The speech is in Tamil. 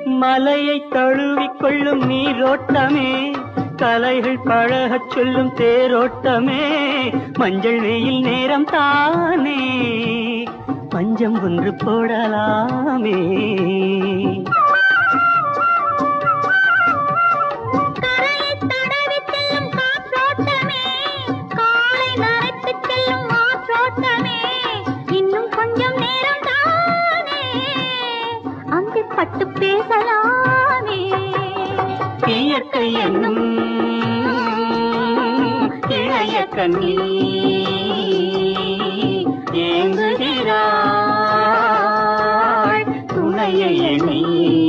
மலையை தழுவிக் கொள்ளும் நீரோட்டமே, கலைகள் பழகச் சொல்லும் தேரோட்டமே, மஞ்சள் வெயில் நேரம் தானே பஞ்சம் ஒன்று போடலாமே. பட்டு பேசலாமே. இயற்கை என்னும் இளைய கண்ணி ஏங்குகிறாள் துணையை எண்ணி.